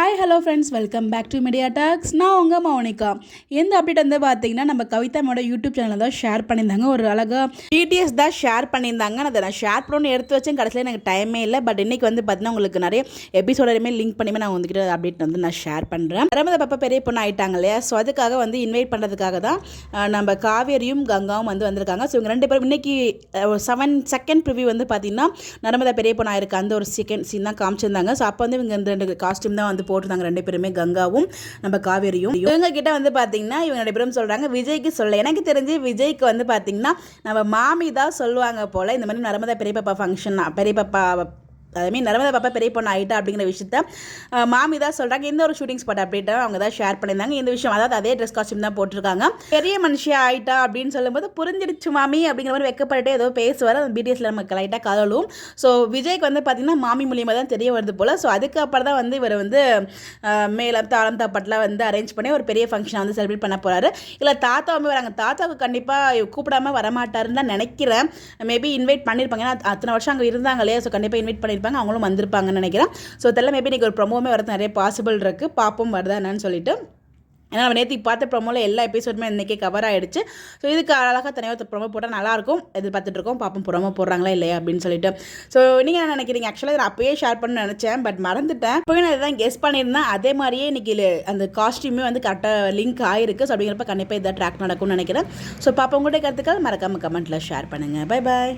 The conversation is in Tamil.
Hi hello friends, welcome back to Media Talks. நான் உங்கள் மௌனிகா. எந்த அப்டேட் வந்து பார்த்தீங்கன்னா, நம்ம கவிதாமோட யூடியூப் சேனலில் தான் ஷேர் பண்ணியிருந்தாங்க. ஒரு அழகாக டிடிஎஸ் தான் ஷேர் பண்ணியிருந்தாங்க. அதை நான் ஷேர் பண்ணணும்னு எடுத்து வச்சேன். கடைசியில் எனக்கு டைமே இல்லை. பட் இன்றைக்கி வந்து பார்த்தீங்கன்னா, உங்களுக்கு நிறைய எபிசோடையுமே லிங்க் பண்ணியுமே நான் வந்துக்கிட்டு அப்டேட் வந்து நான் ஷேர் பண்ணுறேன். நர்மதா பாப்பா பெரிய பொண்ணு ஆகிட்டாங்க இல்லையா? ஸோ அதுக்காக வந்து இன்வைட் பண்ணுறதுக்காக தான் நம்ம காவேரியும் கங்காவும் வந்து வந்திருக்காங்க. ஸோ இவங்க ரெண்டு பேரும் இன்றைக்கி 7 செகண்ட் ப்ரிவியூ வந்து பார்த்தீங்கன்னா, நர்மதா பெரிய பொண்ணு ஆயிருக்கு அந்த ஒரு செகண்ட் சீன் தான் காமிச்சிருந்தாங்க. ஸோ அப்போ வந்து இவங்க இந்த 2 காஸ்டியூம் தான் வந்து போட்டிருந்தாங்க. ரெண்டு பேருமே கங்காவும் நம்ம காவேரியும். இவங்க கிட்ட வந்து பாத்தீங்கன்னா இவங்க ரெண்டு பேரும் சொல்றாங்க விஜய்க்கு சொல்ல. எனக்கு தெரிஞ்சு விஜய்க்கு வந்து பாத்தீங்கன்னா நம்ம மாமி தான் சொல்லுவாங்க போல. இந்த மாதிரி நர்மதா பெரிய பாப்பா ஃபங்க்ஷன் பெரிய பாப்பா நர்மதா பாப்பா பெரிய பொண்ணு ஆகிட்டா அப்படிங்கிற விஷயத்த மாமி தான் சொல்கிறாங்க. இந்த ஒரு ஷூட்டிங் ஸ்பாட் அப்டேட்டை அவங்க தான் ஷேர் பண்ணியிருந்தாங்க. இந்த விஷயம் அதாவது அதே ட்ரெஸ் காஸ்டியூம் தான் போட்டிருக்காங்க. பெரிய மனுஷியா ஆகிட்டா அப்படின்னு சொல்லும்போது புரிஞ்சிடுச்சு மாமி அப்படிங்கிற மாதிரி வெக்கப்பட்டு ஏதோ பேசுவார். அந்த பிடிஎஸ்ல நமக்கு லைட்டாக கதலும். ஸோ விஜய்க்கு வந்து பார்த்தீங்கன்னா மாமி மூலியமாக தான் தெரிய வருது போல். ஸோ அதுக்கப்புறம் தான் வந்து இவர் வந்து மேலே தாளம் தாப்பட்டில் வந்து அரேஞ்ச் பண்ணி ஒரு பெரிய ஃபங்க்ஷனை வந்து செலிப்ரேட் பண்ண போகிறாரு. இல்லை தாத்தாவுமே வராங்க. தாத்தாவுக்கு கண்டிப்பாக கூப்பிடாமல் வரமாட்டாருன்னு தான் நினைக்கிறேன். மேபி இன்வைட் பண்ணியிருப்பாங்க. ஏன்னா அத்தனை வருஷம் அங்கே இருந்தாங்க இல்லையா? ஸோ கண்டிப்பாக இன்வைட் பண்ணியிருப்பாங்க. அவங்களும் வந்திருப்பாங்கன்னு நினைக்கிறேன். ஸோ தெரியல, மேபி இன்னைக்கு ஒரு ப்ரொமோமே வரது நிறைய பாசிபிள் இருக்குது. பார்ப்போம் வருதா என்னன்னு சொல்லிட்டு. ஏன்னா நம்ம நேற்று பார்த்த ப்ரொமோவில் எல்லா எபிசோடுமே இன்றைக்கி கவர் ஆகிடுச்சு. ஸோ இதுக்கு அழகாக தனியாக ப்ரொமோ போட்டால் நல்லாயிருக்கும். எதிர்பார்த்துட்டு இருக்கோம். பார்ப்போம் ப்ரொமோ போடுறாங்களா இல்லையா அப்படின்னு சொல்லிட்டு. ஸோ நீங்கள் என்ன நினைக்கிறீங்க? ஆக்சுவலாக நான் அப்போயே ஷேர் பண்ண நினச்சேன், பட் மறந்துட்டேன். இப்போ நான் இதான் கெஸ் பண்ணியிருந்தேன். அதே மாதிரியே இன்றைக்கி அந்த காஸ்டியூமே வந்து கரெக்டாக லிங்க் ஆகிருக்கு. ஸோ அப்படிங்கிறப்ப கண்டிப்பாக இதான் ட்ராக் நடக்கும்னு நினைக்கிறேன். ஸோ பார்ப்போம். உங்களுடைய கருத்துக்கள் மறக்காமல் கமெண்ட்டில் ஷேர் பண்ணுங்கள். Bye bye.